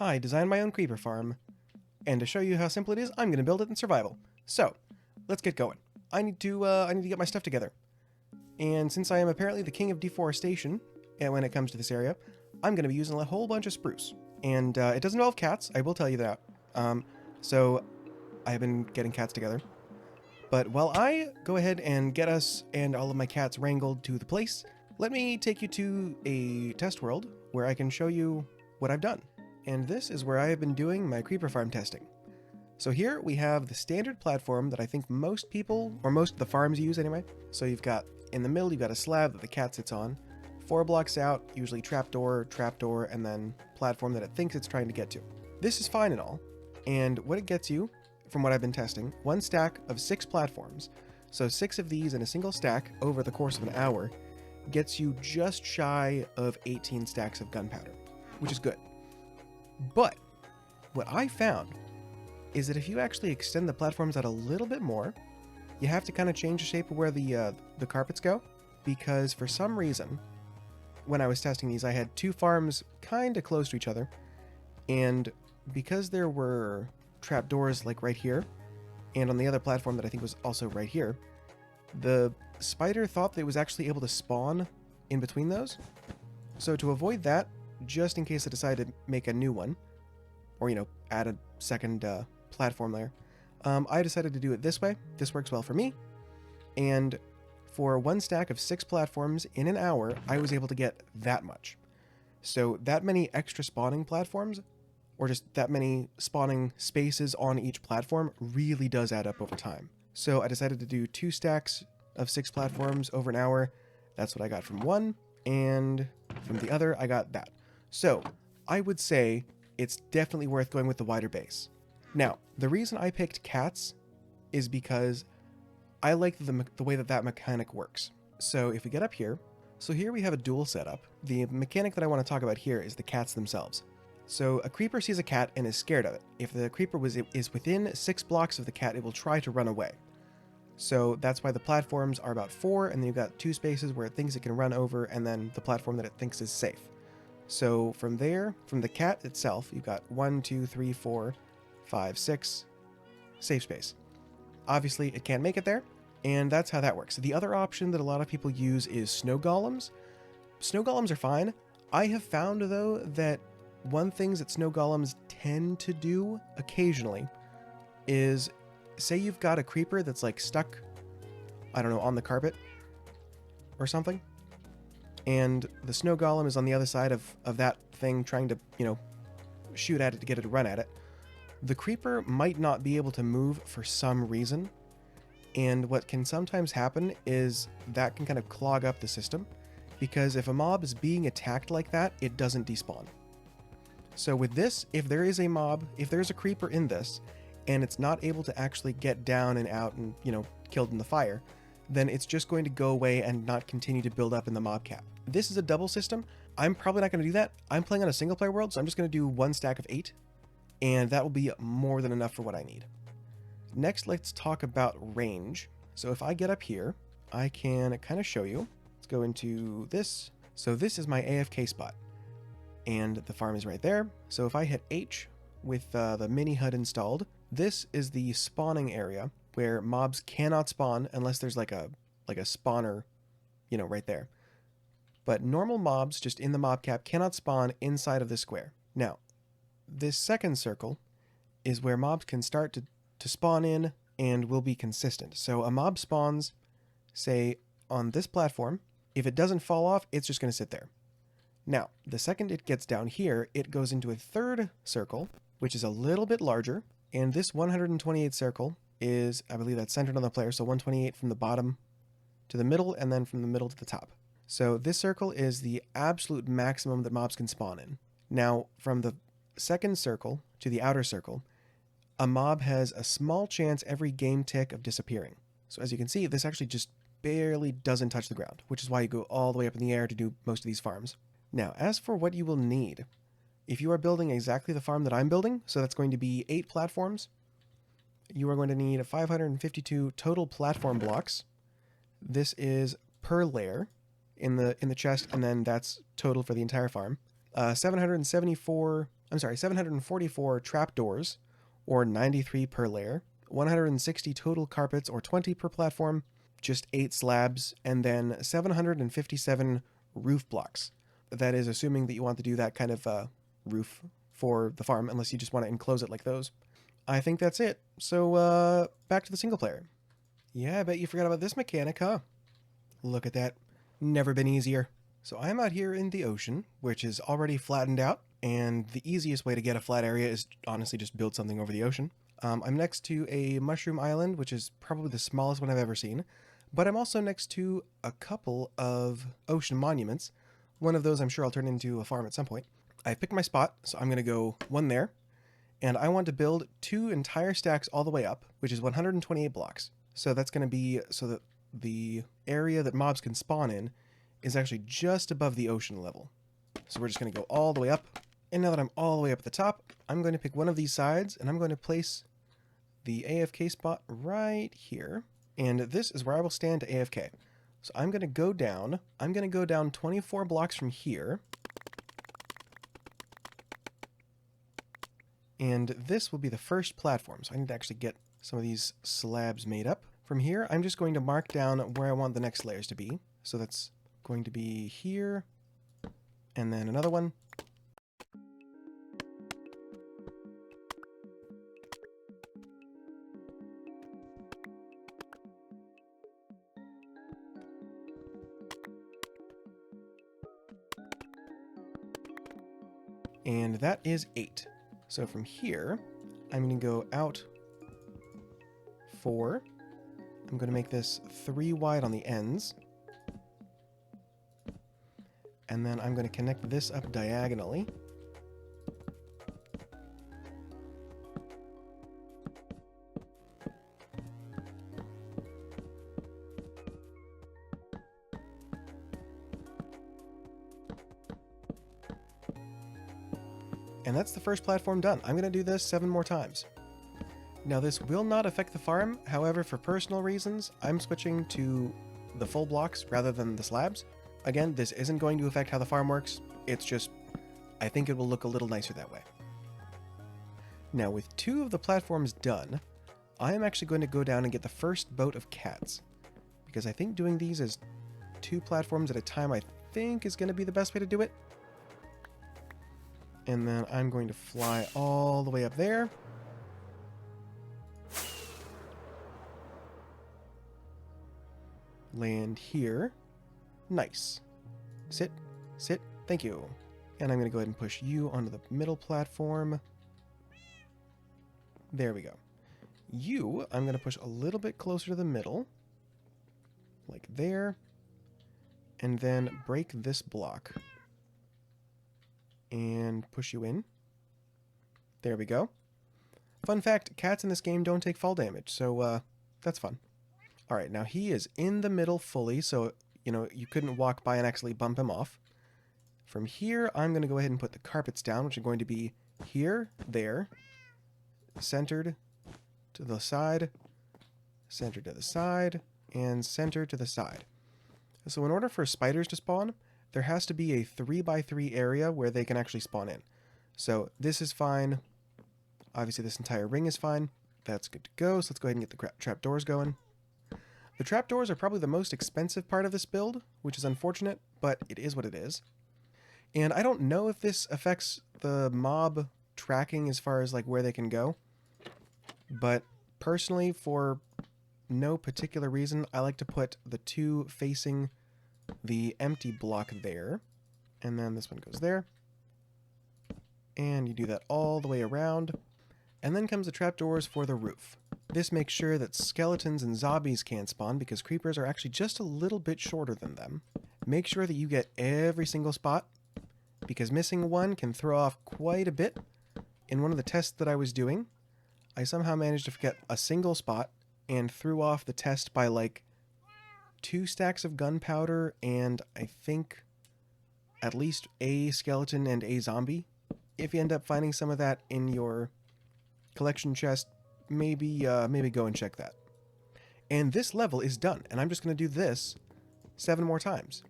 I designed my own creeper farm, and to show you how simple it is, I'm going to build it in survival. So, let's get going. I need to get my stuff together. And since I am apparently the king of deforestation, when it comes to this area, I'm going to be using a whole bunch of spruce. And it doesn't involve cats, I will tell you that. So, I've been getting cats together. But while I go ahead and get us and all of my cats wrangled to the place, let me take you to a test world where I can show you what I've done. And this is where I have been doing my creeper farm testing. So here we have the standard platform that I think most people, or most of the farms use anyway. So you've got, in the middle, you've got a slab that the cat sits on. 4 blocks out, usually trapdoor, and then platform that it thinks it's trying to get to. This is fine and all. And what it gets you, from what I've been testing, 1 stack of 6 platforms. So 6 of these in a single stack over the course of an hour gets you just shy of 18 stacks of gunpowder, which is good. But what I found is that if you actually extend the platforms out a little bit more, you have to kind of change the shape of where the carpets go, because for some reason, when I was testing these, I had 2 farms kind of close to each other, and because there were trapdoors like right here, and on the other platform that I think was also right here, the spider thought that it was actually able to spawn in between those. So to avoid that, just in case I decided to make a new one, or, add a second platform there, I decided to do it this way. This works well for me. And for 1 stack of 6 platforms in an hour, I was able to get that much. So that many extra spawning platforms, or just that many spawning spaces on each platform, really does add up over time. So I decided to do 2 stacks of 6 platforms over an hour. That's what I got from one, and from the other, I got that. So I would say it's definitely worth going with the wider base. Now, the reason I picked cats is because I like the way that mechanic works. So if we get up here, so here we have a dual setup. The mechanic that I want to talk about here is the cats themselves. So a creeper sees a cat and is scared of it. If the creeper is within 6 blocks of the cat, it will try to run away. So that's why the platforms are about 4, and then you've got 2 spaces where it thinks it can run over, and then the platform that it thinks is safe. So from there, from the cat itself, you've got 1, 2, 3, 4, 5, 6 safe space. Obviously, it can't make it there, and that's how that works. The other option that a lot of people use is snow golems. Snow golems are fine. I have found, though, that one thing that snow golems tend to do occasionally is, say you've got a creeper that's like stuck, I don't know, on the carpet or something, and the snow golem is on the other side of that thing trying to, shoot at it to get it to run at it. The creeper might not be able to move for some reason, and what can sometimes happen is that can kind of clog up the system, because if a mob is being attacked like that, it doesn't despawn. So with this, if there is a mob, if there's a creeper in this, and it's not able to actually get down and out and, killed in the fire, then it's just going to go away and not continue to build up in the mob cap. This is a double system. I'm probably not going to do that. I'm playing on a single player world, so I'm just going to do 1 stack of 8, and that will be more than enough for what I need. Next, let's talk about range. So if I get up here, I can kind of show you. Let's go into this. So this is my AFK spot, and the farm is right there. So if I hit H with the mini HUD installed, this is the spawning area where mobs cannot spawn unless there's like a spawner, right there. But normal mobs just in the mob cap cannot spawn inside of this square. Now, this second circle is where mobs can start to spawn in and will be consistent. So a mob spawns, say, on this platform. If it doesn't fall off, it's just going to sit there. Now, the second it gets down here, it goes into a third circle, which is a little bit larger. And this 128 circle is, I believe that's centered on the player, so 128 from the bottom to the middle, and then from the middle to the top. So this circle is the absolute maximum that mobs can spawn in. Now, from the second circle to the outer circle, a mob has a small chance every game tick of disappearing. So as you can see, this actually just barely doesn't touch the ground, which is why you go all the way up in the air to do most of these farms. Now, as for what you will need, if you are building exactly the farm that I'm building, so that's going to be 8 platforms, you are going to need 552 total platform blocks. This is per layer in the chest, and then that's total for the entire farm. 774 I'm sorry, 744 trapdoors, or 93 per layer, 160 total carpets, or 20 per platform, just 8 slabs, and then 757 roof blocks. That is assuming that you want to do that kind of roof for the farm, unless you just want to enclose it like those. I think that's it. So, back to the single player. Yeah, I bet you forgot about this mechanic, huh? Look at that. Never been easier. So I'm out here in the ocean, which is already flattened out, and the easiest way to get a flat area is honestly just build something over the ocean. I'm next to a mushroom island, which is probably the smallest one I've ever seen, but I'm also next to a couple of ocean monuments. One of those I'm sure I'll turn into a farm at some point. I've picked my spot, so I'm going to go one there, and I want to build 2 entire stacks all the way up, which is 128 blocks. So that's going to be so that the area that mobs can spawn in is actually just above the ocean level. So we're just going to go all the way up. And now that I'm all the way up at the top, I'm going to pick one of these sides and I'm going to place the AFK spot right here. And this is where I will stand to AFK. So I'm going to go down. I'm going to go down 24 blocks from here. And this will be the first platform. So I need to actually get some of these slabs made up. From here, I'm just going to mark down where I want the next layers to be. So that's going to be here, and then another one. And that is 8. So from here, I'm going to go out 4. I'm going to make this 3 wide on the ends. And then I'm going to connect this up diagonally. And that's the first platform done. I'm going to do this 7 more times. Now this will not affect the farm, however for personal reasons, I'm switching to the full blocks rather than the slabs. Again, this isn't going to affect how the farm works, it's just, I think it will look a little nicer that way. Now with 2 of the platforms done, I am actually going to go down and get the first boat of cats. Because I think doing these as 2 platforms at a time I think is going to be the best way to do it. And then I'm going to fly all the way up there. Land here. Nice. Sit, sit, thank you. And I'm going to go ahead and push you onto the middle platform. There we go. You, I'm going to push a little bit closer to the middle. Like there. And then break this block. And push you in. There we go. Fun fact, cats in this game don't take fall damage, so that's fun. Alright, now he is in the middle fully, so, you know, you couldn't walk by and actually bump him off. From here, I'm going to go ahead and put the carpets down, which are going to be here, there, centered to the side, centered to the side, and centered to the side. So in order for spiders to spawn, there has to be a 3x3 area where they can actually spawn in. So this is fine. Obviously this entire ring is fine. That's good to go, so let's go ahead and get the trapdoors going. The trapdoors are probably the most expensive part of this build, which is unfortunate, but it is what it is. And I don't know if this affects the mob tracking as far as like where they can go, but personally, for no particular reason, I like to put the 2 facing the empty block there, and then this one goes there, and you do that all the way around, and then comes the trapdoors for the roof. This makes sure that skeletons and zombies can't spawn because creepers are actually just a little bit shorter than them. Make sure that you get every single spot, because missing one can throw off quite a bit. In one of the tests that I was doing, I somehow managed to forget a single spot and threw off the test by like 2 stacks of gunpowder and I think at least a skeleton and a zombie. If you end up finding some of that in your collection chest, maybe go and check that. And this level is done, and I'm just going to do this 7 more times.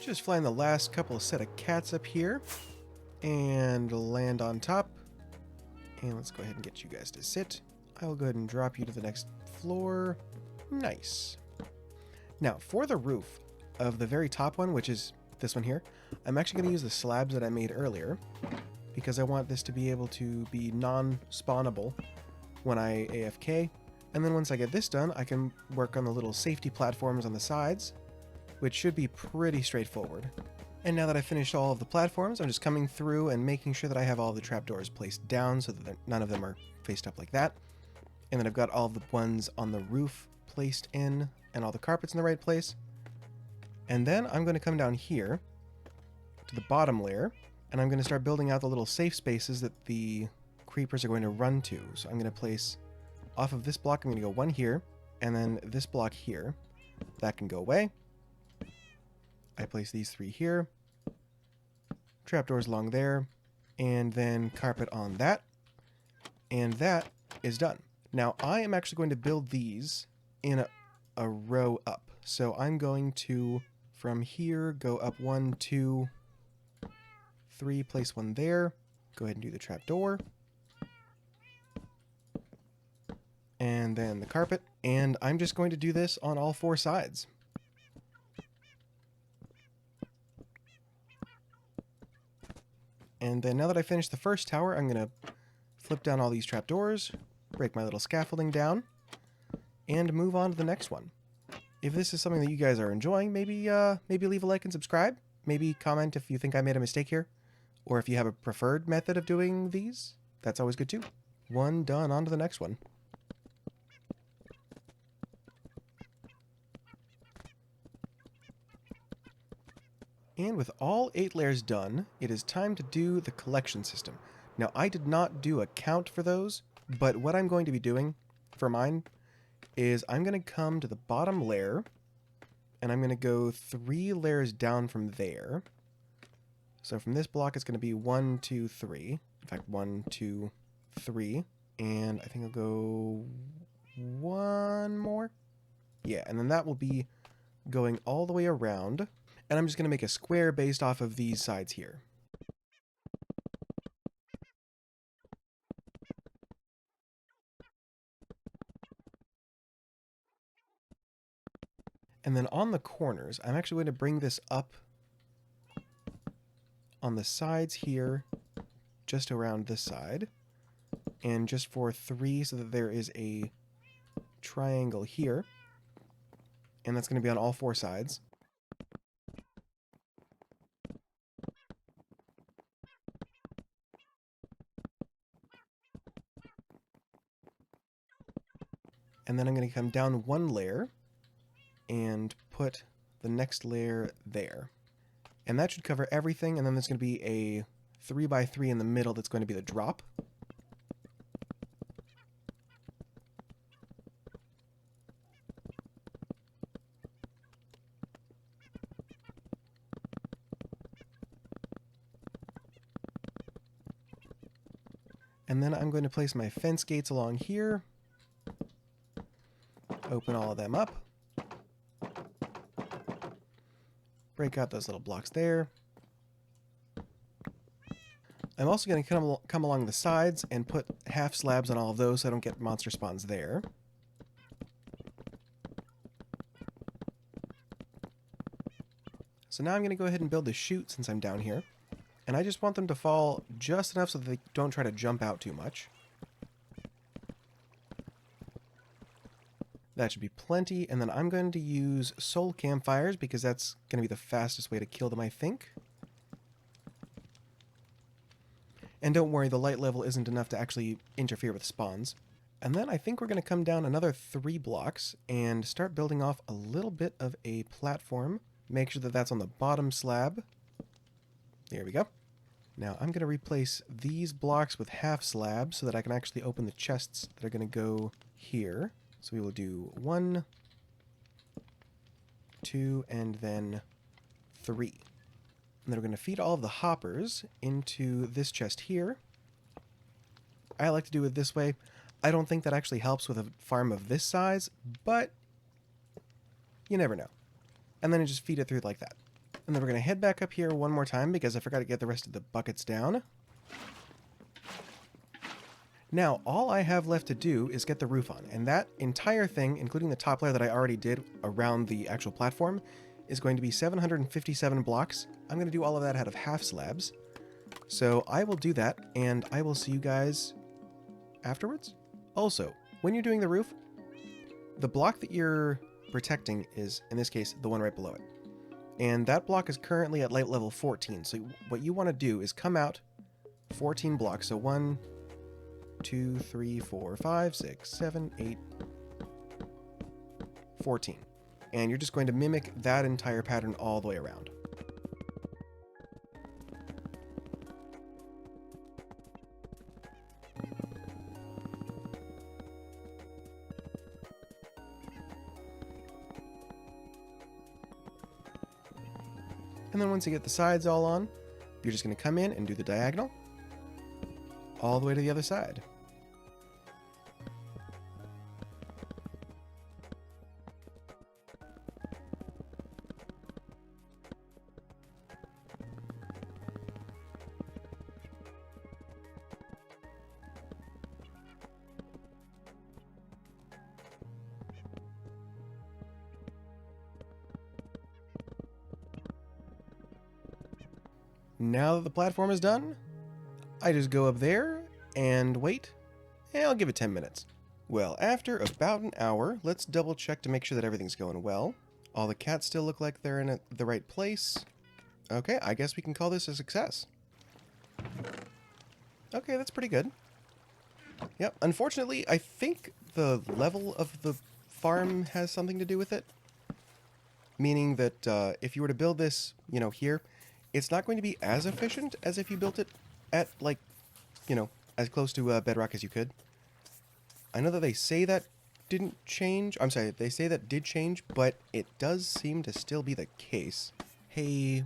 Just flying the last couple of set of cats up here. And land on top. And let's go ahead and get you guys to sit. I will go ahead and drop you to the next floor. Nice. Now, for the roof of the very top one, which is this one here, I'm actually going to use the slabs that I made earlier because I want this to be able to be non-spawnable when I AFK. And then once I get this done, I can work on the little safety platforms on the sides, which should be pretty straightforward. And now that I've finished all of the platforms, I'm just coming through and making sure that I have all the trapdoors placed down so that none of them are faced up like that. And then I've got all the ones on the roof placed in and all the carpets in the right place. And then I'm going to come down here to the bottom layer and I'm going to start building out the little safe spaces that the creepers are going to run to. So I'm going to place off of this block, I'm going to go one here and then this block here. That can go away. I place these three here. Trapdoors along there, and then carpet on that, and that is done. Now I am actually going to build these in a row up. So I'm going to, from here, go up 1, 2, 3, place one there, go ahead and do the trapdoor, and then the carpet, and I'm just going to do this on all 4 sides. And then now that I finished the first tower, I'm going to flip down all these trapdoors, break my little scaffolding down, and move on to the next one. If this is something that you guys are enjoying, maybe leave a like and subscribe. Maybe comment if you think I made a mistake here, or if you have a preferred method of doing these. That's always good too. One done, on to the next one. And with all 8 layers done, it is time to do the collection system. Now, I did not do a count for those, but what I'm going to be doing for mine is I'm going to come to the bottom layer, and I'm going to go 3 layers down from there. So from this block, it's going to be 1, 2, 3. In fact, 1, 2, 3. And I think I'll go 1 more. Yeah, and then that will be going all the way around. And I'm just going to make a square based off of these sides here. And then on the corners, I'm actually going to bring this up on the sides here, just around this side. And just for 3 so that there is a triangle here. And that's going to be on all 4 sides. And then I'm going to come down 1 layer and put the next layer there. And that should cover everything, and then there's going to be a 3x3 in the middle that's going to be the drop. And then I'm going to place my fence gates along here. Open all of them up. Break out those little blocks there. I'm also going to come along the sides and put half slabs on all of those so I don't get monster spawns there. So now I'm going to go ahead and build the chute since I'm down here. And I just want them to fall just enough so that they don't try to jump out too much. That should be plenty, and then I'm going to use soul campfires because that's going to be the fastest way to kill them, I think. And don't worry, the light level isn't enough to actually interfere with spawns. And then I think we're going to come down another 3 blocks and start building off a little bit of a platform. Make sure that that's on the bottom slab. There we go. Now I'm going to replace these blocks with half slabs so that I can actually open the chests that are going to go here. So we will do 1, 2, and then 3. And then we're going to feed all of the hoppers into this chest here. I like to do it this way. I don't think that actually helps with a farm of this size, but you never know. And then I just feed it through like that. And then we're going to head back up here one more time because I forgot to get the rest of the buckets down. Now, all I have left to do is get the roof on, and that entire thing, including the top layer that I already did around the actual platform, is going to be 757 blocks. I'm going to do all of that out of half slabs. So I will do that, and I will see you guys afterwards. Also, when you're doing the roof, the block that you're protecting is, in this case, the one right below it. And that block is currently at light level 14, so what you want to do is come out 14 blocks, so 1, 2, 3, 4, 5, 6, 7, 8, 14. And you're just going to mimic that entire pattern all the way around. And then once you get the sides all on, you're just going to come in and do the diagonal all the way to the other side. Now that the platform is done, I just go up there and wait, and I'll give it 10 minutes. Well, after about an hour, let's double check to make sure that everything's going well. All the cats still look like they're in the right place. Okay, I guess we can call this a success. Okay, that's pretty good. Yep, unfortunately, I think the level of the farm has something to do with it. Meaning that if you were to build this, you know, here, it's not going to be as efficient as if you built it at, like, you know, as close to bedrock as you could. I know that they say that didn't change. I'm sorry, they say that did change, but it does seem to still be the case. Hey,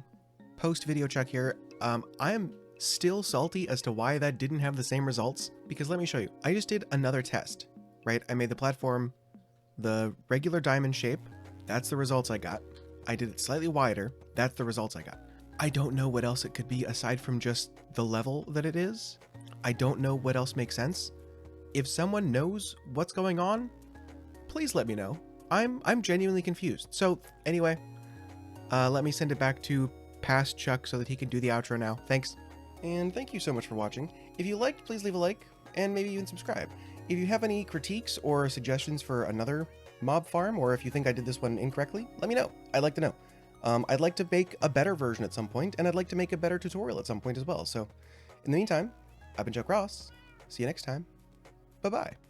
post-video check here. I am still salty as to why that didn't have the same results, because let me show you. I just did another test, right? I made the platform the regular diamond shape. That's the results I got. I did it slightly wider. That's the results I got. I don't know what else it could be aside from just the level that it is. I don't know what else makes sense. If someone knows what's going on, please let me know. I'm genuinely confused. So anyway, let me send it back to past Chuck so that he can do the outro now. Thanks. And thank you so much for watching. If you liked, please leave a like and maybe even subscribe. If you have any critiques or suggestions for another mob farm, or if you think I did this one incorrectly, let me know. I'd like to know. I'd like to make a better version at some point, and I'd like to make a better tutorial at some point as well. So, in the meantime, I've been Chuck Ross. See you next time. Bye-bye.